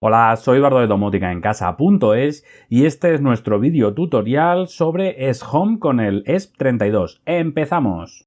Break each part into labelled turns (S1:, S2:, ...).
S1: Hola, soy Eduardo de domóticaencasa.es y este es nuestro vídeo tutorial sobre S-Home con el ESP32. ¡Empezamos!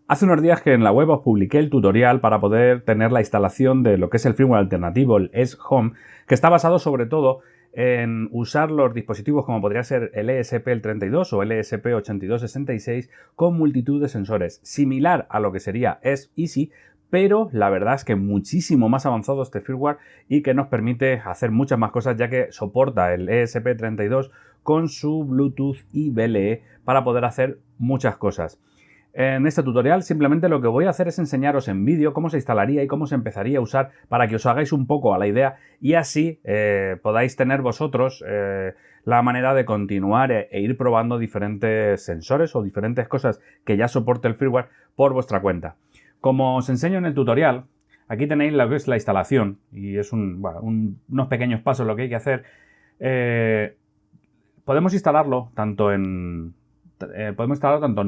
S1: Hace unos días que en la web os publiqué el tutorial para poder tener la instalación de lo que es el firmware alternativo, el S-Home, que está basado sobre todo en usar los dispositivos como podría ser el ESP32 o el ESP8266 con multitud de sensores, similar a lo que sería S-Easy, pero la verdad es que muchísimo más avanzado este firmware y que nos permite hacer muchas más cosas ya que soporta el ESP32 con su Bluetooth y BLE para poder hacer muchas cosas. En este tutorial simplemente lo que voy a hacer es enseñaros en vídeo cómo se instalaría y cómo se empezaría a usar para que os hagáis un poco a la idea y así podáis tener vosotros la manera de continuar e ir probando diferentes sensores o diferentes cosas que ya soporte el firmware por vuestra cuenta. Como os enseño en el tutorial, aquí tenéis lo que es la instalación y es unos pequeños pasos lo que hay que hacer. Podemos instalarlo tanto en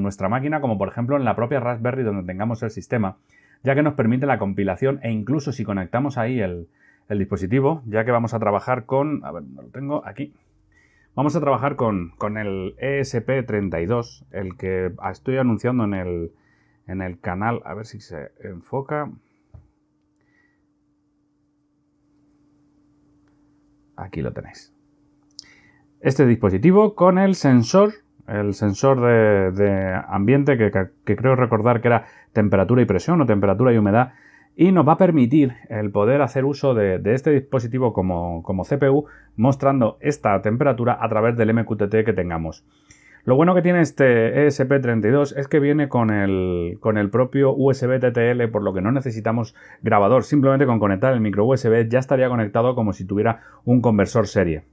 S1: nuestra máquina como por ejemplo en la propia Raspberry donde tengamos el sistema, ya que nos permite la compilación e incluso si conectamos ahí el dispositivo, ya que vamos a trabajar con, a ver, lo tengo aquí, vamos a trabajar con el ESP32, el que estoy anunciando en el canal, a ver si se enfoca. Aquí lo tenéis. Este dispositivo con el sensor de ambiente que creo recordar que era temperatura y presión o temperatura y humedad, y nos va a permitir el poder hacer uso de este dispositivo como CPU mostrando esta temperatura a través del MQTT que tengamos. Lo bueno que tiene este ESP32 es que viene con el propio USB TTL, por lo que no necesitamos grabador. Simplemente con conectar el micro USB ya estaría conectado como si tuviera un conversor serie.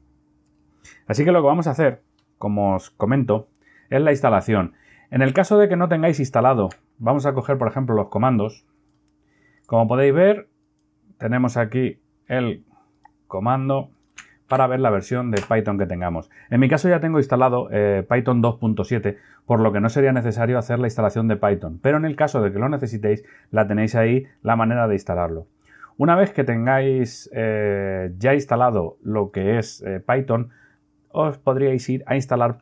S1: Así que lo que vamos a hacer, como os comento, es la instalación. En el caso de que no tengáis instalado, vamos a coger por ejemplo los comandos. Como podéis ver, tenemos aquí el comando para ver la versión de Python que tengamos. En mi caso ya tengo instalado Python 2.7, por lo que no sería necesario hacer la instalación de Python. Pero en el caso de que lo necesitéis, la tenéis ahí la manera de instalarlo. Una vez que tengáis ya instalado lo que es Python, os podríais ir a instalar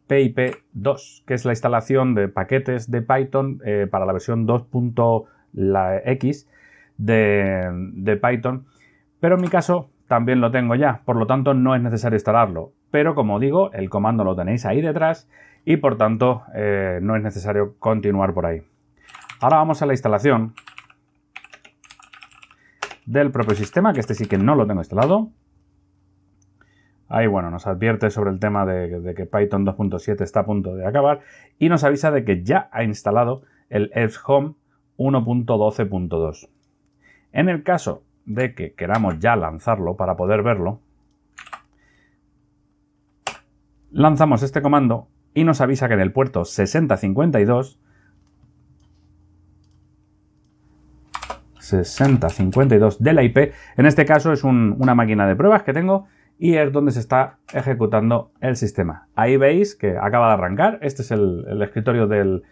S1: PIP2, que es la instalación de paquetes de Python para la versión 2.x de Python, pero en mi caso también lo tengo ya, por lo tanto no es necesario instalarlo, pero como digo, el comando lo tenéis ahí detrás y por tanto no es necesario continuar por ahí. Ahora vamos a la instalación del propio sistema, que este sí que no lo tengo instalado. Ahí, bueno, nos advierte sobre el tema de que Python 2.7 está a punto de acabar y nos avisa de que ya ha instalado el S-Home 1.12.2. En el caso de que queramos ya lanzarlo para poder verlo, lanzamos este comando y nos avisa que en el puerto 6052 de la IP, en este caso es una máquina de pruebas que tengo, y es donde se está ejecutando el sistema. Ahí veis que acaba de arrancar. Este es el escritorio del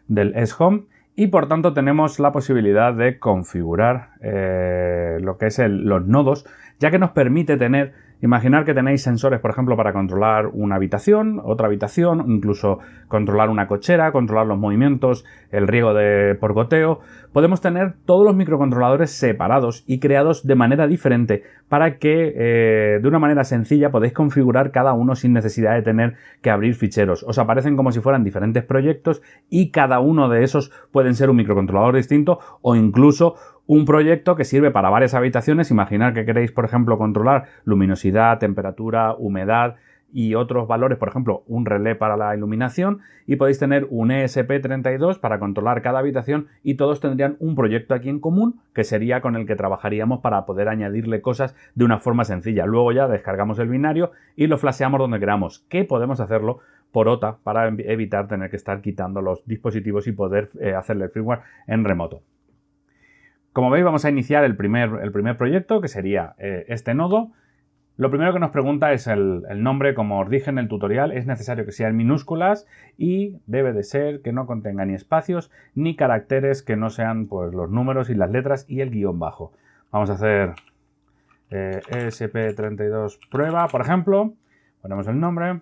S1: S-Home y por tanto tenemos la posibilidad de configurar lo que es los nodos, ya que nos permite tener, imaginar que tenéis sensores, por ejemplo, para controlar una habitación, otra habitación, incluso controlar una cochera, controlar los movimientos, el riego por goteo. Podemos tener todos los microcontroladores separados y creados de manera diferente para que de una manera sencilla podéis configurar cada uno sin necesidad de tener que abrir ficheros. Os aparecen como si fueran diferentes proyectos y cada uno de esos pueden ser un microcontrolador distinto o incluso un proyecto que sirve para varias habitaciones. Imaginar que queréis, por ejemplo, controlar luminosidad, temperatura, humedad y otros valores, por ejemplo, un relé para la iluminación, y podéis tener un ESP32 para controlar cada habitación y todos tendrían un proyecto aquí en común que sería con el que trabajaríamos para poder añadirle cosas de una forma sencilla. Luego ya descargamos el binario y lo flasheamos donde queramos, que podemos hacerlo por OTA para evitar tener que estar quitando los dispositivos y poder hacerle el firmware en remoto. Como veis, vamos a iniciar el primer proyecto, que sería este nodo. Lo primero que nos pregunta es el nombre. Como os dije en el tutorial, es necesario que sea en minúsculas y debe de ser que no contenga ni espacios ni caracteres que no sean pues, los números y las letras y el guión bajo. Vamos a hacer ESP32 prueba, por ejemplo. Ponemos el nombre.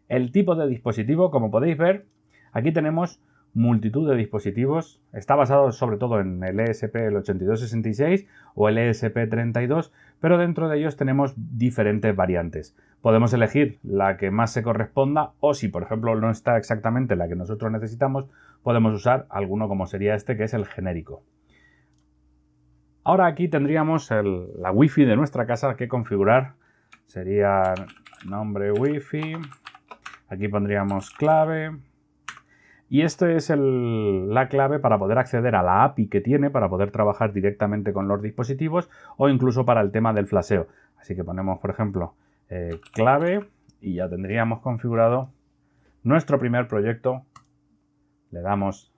S1: El tipo de dispositivo, como podéis ver, aquí tenemos multitud de dispositivos. Está basado sobre todo en el ESP 8266 o el ESP32, pero dentro de ellos tenemos diferentes variantes. Podemos elegir la que más se corresponda o si, por ejemplo, no está exactamente la que nosotros necesitamos, podemos usar alguno como sería este, que es el genérico. Ahora aquí tendríamos la Wi-Fi de nuestra casa que configurar. Sería nombre Wi-Fi. Aquí pondríamos clave. Y esto es la clave para poder acceder a la API que tiene para poder trabajar directamente con los dispositivos o incluso para el tema del flasheo. Así que ponemos, por ejemplo, clave y ya tendríamos configurado nuestro primer proyecto. Le damos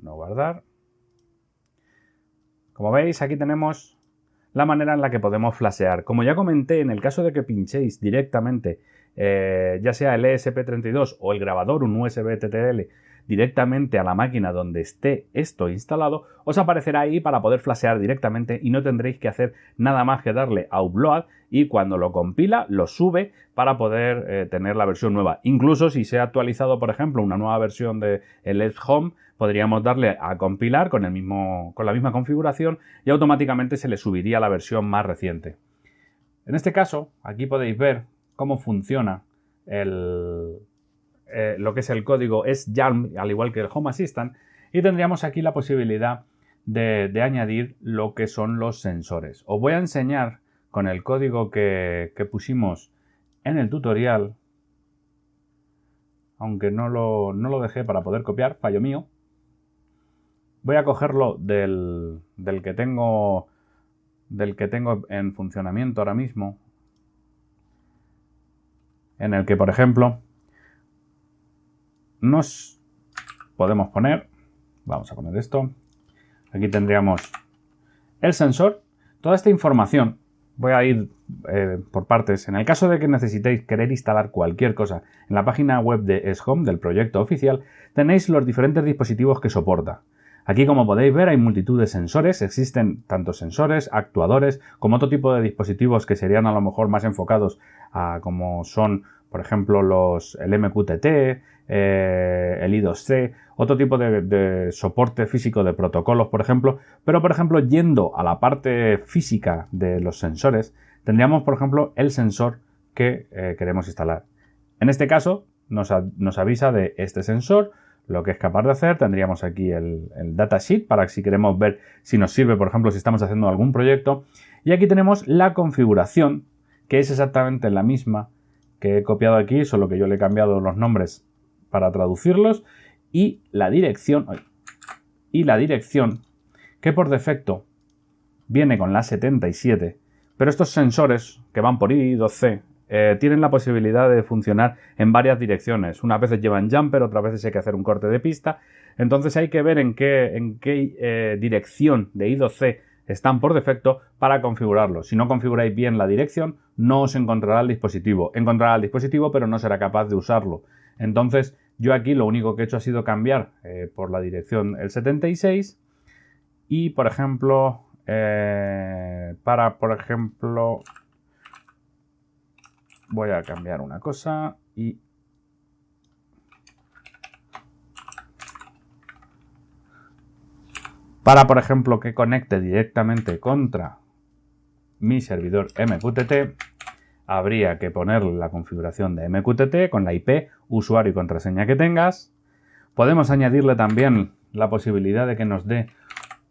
S1: no guardar. Como veis, aquí tenemos la manera en la que podemos flashear. Como ya comenté, en el caso de que pinchéis directamente, ya sea el ESP32 o el grabador, un USB TTL, directamente a la máquina donde esté esto instalado, os aparecerá ahí para poder flashear directamente y no tendréis que hacer nada más que darle a upload y cuando lo compila lo sube para poder tener la versión nueva. Incluso si se ha actualizado, por ejemplo, una nueva versión de el Edge Home, podríamos darle a compilar con la misma configuración y automáticamente se le subiría la versión más reciente. En este caso, aquí podéis ver cómo funciona lo que es el código. Es YARN, al igual que el Home Assistant, y tendríamos aquí la posibilidad de añadir lo que son los sensores. Os voy a enseñar con el código que pusimos en el tutorial, aunque no lo dejé para poder copiar, fallo mío. Voy a cogerlo del que tengo en funcionamiento ahora mismo, en el que, por ejemplo, nos podemos poner, vamos a poner esto, aquí tendríamos el sensor, toda esta información. Voy a ir por partes. En el caso de que necesitéis querer instalar cualquier cosa en la página web de Edge Home, del proyecto oficial, tenéis los diferentes dispositivos que soporta. Aquí, como podéis ver, hay multitud de sensores. Existen tanto sensores, actuadores, como otro tipo de dispositivos que serían a lo mejor más enfocados a como son, por ejemplo, el MQTT, el I2C, otro tipo de soporte físico de protocolos, por ejemplo. Pero, por ejemplo, yendo a la parte física de los sensores, tendríamos, por ejemplo, el sensor que queremos instalar. En este caso, nos avisa de este sensor, lo que es capaz de hacer. Tendríamos aquí el datasheet para si queremos ver si nos sirve, por ejemplo, si estamos haciendo algún proyecto. Y aquí tenemos la configuración, que es exactamente la misma que he copiado aquí, solo que yo le he cambiado los nombres para traducirlos, y la dirección, que por defecto viene con la 77, pero estos sensores que van por I2C tienen la posibilidad de funcionar en varias direcciones. Unas veces llevan jumper, otras veces hay que hacer un corte de pista. Entonces hay que ver en qué dirección de I2C están por defecto para configurarlo. Si no configuráis bien la dirección, no os encontrará el dispositivo. Encontrará el dispositivo, pero no será capaz de usarlo. Entonces, yo aquí lo único que he hecho ha sido cambiar por la dirección el 76 y, por ejemplo, voy a cambiar una cosa y por ejemplo, que conecte directamente contra mi servidor MQTT, habría que poner la configuración de MQTT con la IP, usuario y contraseña que tengas. Podemos añadirle también la posibilidad de que nos dé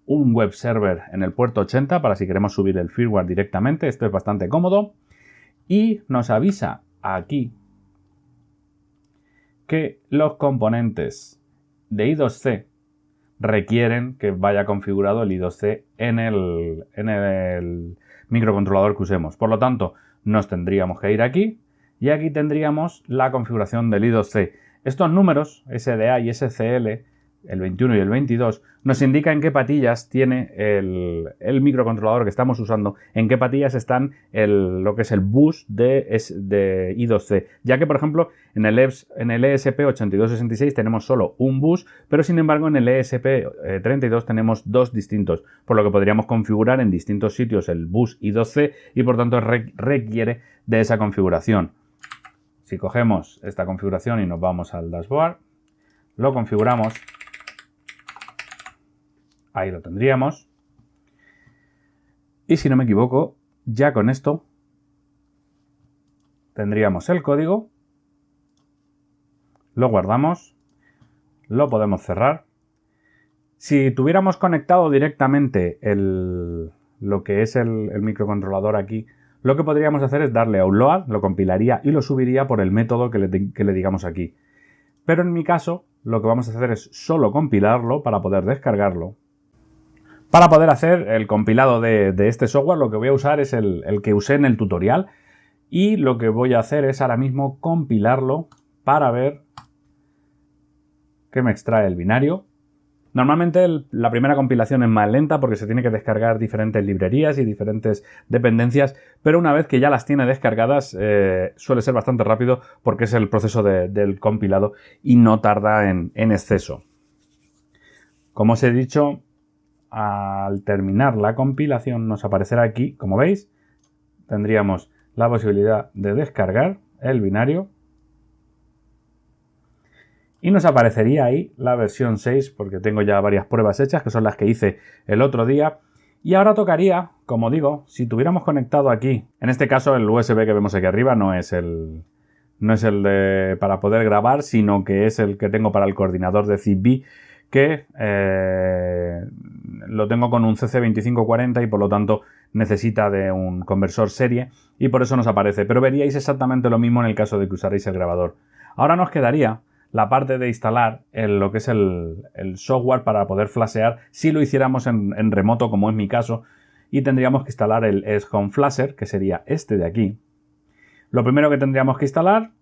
S1: un web server en el puerto 80 para si queremos subir el firmware directamente. Esto es bastante cómodo. Y nos avisa aquí que los componentes de I2C requieren que vaya configurado el I2C en el microcontrolador que usemos. Por lo tanto, nos tendríamos que ir aquí y aquí tendríamos la configuración del I2C. Estos números, SDA y SCL, el 21 y el 22, nos indica en qué patillas tiene el microcontrolador que estamos usando, en qué patillas están lo que es el bus de I2C. Ya que, por ejemplo, en el ESP8266 tenemos solo un bus, pero sin embargo en el ESP32 tenemos dos distintos, por lo que podríamos configurar en distintos sitios el bus I2C y por tanto requiere de esa configuración. Si cogemos esta configuración y nos vamos al dashboard, lo configuramos. Ahí lo tendríamos. Y si no me equivoco, ya con esto tendríamos el código. Lo guardamos. Lo podemos cerrar. Si tuviéramos conectado directamente lo que es el microcontrolador aquí, lo que podríamos hacer es darle a Upload, lo compilaría y lo subiría por el método que le digamos aquí. Pero en mi caso, lo que vamos a hacer es solo compilarlo para poder descargarlo. Para poder hacer el compilado de este software, lo que voy a usar es el que usé en el tutorial. Y lo que voy a hacer es ahora mismo compilarlo para ver qué me extrae el binario. Normalmente la primera compilación es más lenta porque se tiene que descargar diferentes librerías y diferentes dependencias, pero una vez que ya las tiene descargadas suele ser bastante rápido porque es el proceso del compilado y no tarda en exceso. Como os he dicho, al terminar la compilación nos aparecerá aquí, como veis, tendríamos la posibilidad de descargar el binario. Y nos aparecería ahí la versión 6, porque tengo ya varias pruebas hechas, que son las que hice el otro día. Y ahora tocaría, como digo, si tuviéramos conectado aquí, en este caso el USB que vemos aquí arriba no es el para poder grabar, sino que es el que tengo para el coordinador de Zigbee, que lo tengo con un CC2540 y por lo tanto necesita de un conversor serie y por eso nos aparece. Pero veríais exactamente lo mismo en el caso de que usarais el grabador. Ahora nos quedaría la parte de instalar lo que es el software para poder flashear si lo hiciéramos en remoto, como es mi caso, y tendríamos que instalar el SHOME Flasher, que sería este de aquí. Lo primero que tendríamos que instalar,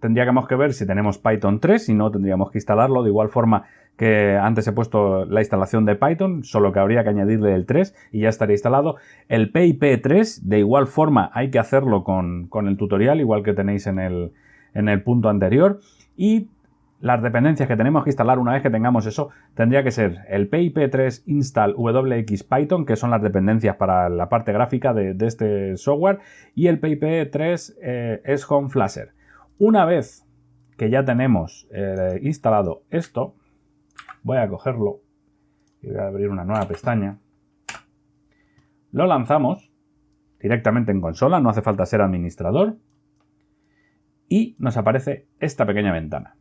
S1: tendríamos que ver si tenemos Python 3, si no tendríamos que instalarlo de igual forma que antes he puesto la instalación de Python, solo que habría que añadirle el 3 y ya estaría instalado. El PIP3, de igual forma hay que hacerlo con el tutorial, igual que tenéis en el punto anterior. Y las dependencias que tenemos que instalar una vez que tengamos eso, tendría que ser el PIP3 install WX Python, que son las dependencias para la parte gráfica de este software, y el PIP3 SHOME Flasher. Una vez que ya tenemos instalado esto, voy a cogerlo y voy a abrir una nueva pestaña. Lo lanzamos directamente en consola, no hace falta ser administrador, y nos aparece esta pequeña ventana.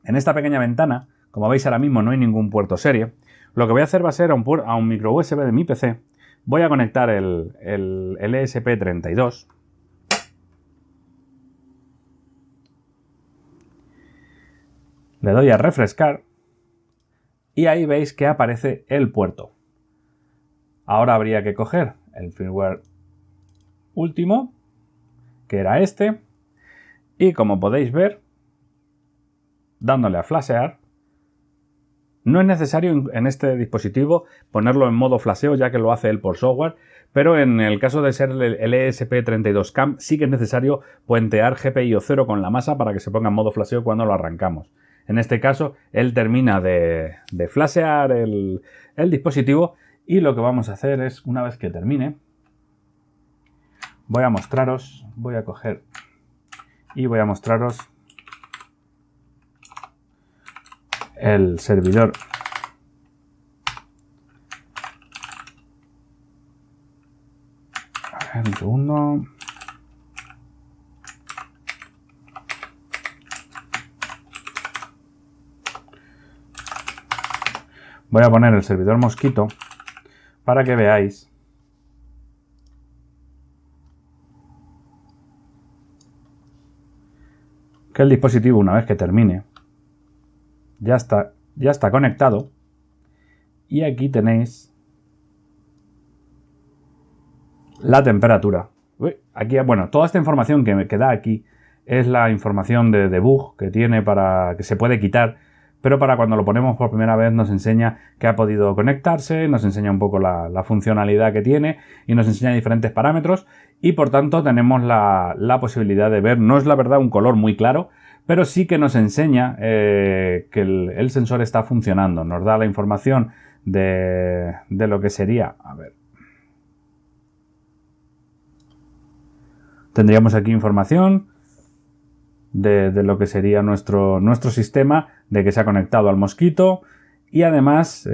S1: En esta pequeña ventana, como veis ahora mismo no hay ningún puerto serie, lo que voy a hacer va a ser a un micro USB de mi PC, voy a conectar el ESP32, le doy a refrescar y ahí veis que aparece el puerto. Ahora habría que coger el firmware último, que era este, y como podéis ver, dándole a flashear, no es necesario en este dispositivo ponerlo en modo flasheo, ya que lo hace él por software, pero en el caso de ser el ESP32CAM sí que es necesario puentear GPIO 0 con la masa para que se ponga en modo flasheo cuando lo arrancamos. En este caso, él termina de flashear el dispositivo y lo que vamos a hacer es, una vez que termine, voy a mostraros, voy a coger y voy a mostraros el servidor a ver, un segundo. Voy a poner el servidor Mosquito para que veáis que el dispositivo, una vez que termine, ya está conectado. Y aquí tenéis la temperatura. Aquí, bueno, toda esta información que da aquí es la información de debug que tiene que se puede quitar pero para cuando lo ponemos por primera vez nos enseña que ha podido conectarse, nos enseña un poco la funcionalidad que tiene y nos enseña diferentes parámetros y por tanto tenemos la posibilidad de ver, no es la verdad un color muy claro, pero sí que nos enseña que el sensor está funcionando, nos da la información de lo que sería, a ver, tendríamos aquí información de lo que sería nuestro sistema, de que se ha conectado al mosquito y además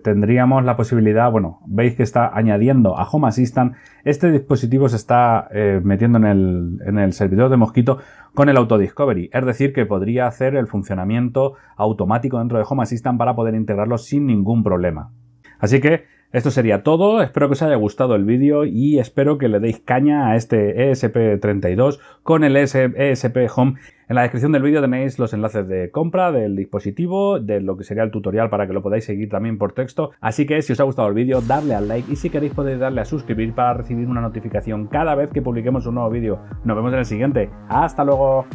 S1: tendríamos la posibilidad, bueno, veis que está añadiendo a Home Assistant, este dispositivo se está metiendo en el servidor de mosquito con el Auto Discovery, es decir que podría hacer el funcionamiento automático dentro de Home Assistant para poder integrarlo sin ningún problema. Así que esto sería todo, espero que os haya gustado el vídeo y espero que le deis caña a este ESP32 con el ESP Home. En la descripción del vídeo tenéis los enlaces de compra del dispositivo, de lo que sería el tutorial para que lo podáis seguir también por texto. Así que si os ha gustado el vídeo, dadle al like y si queréis podéis darle a suscribir para recibir una notificación cada vez que publiquemos un nuevo vídeo. Nos vemos en el siguiente. ¡Hasta luego!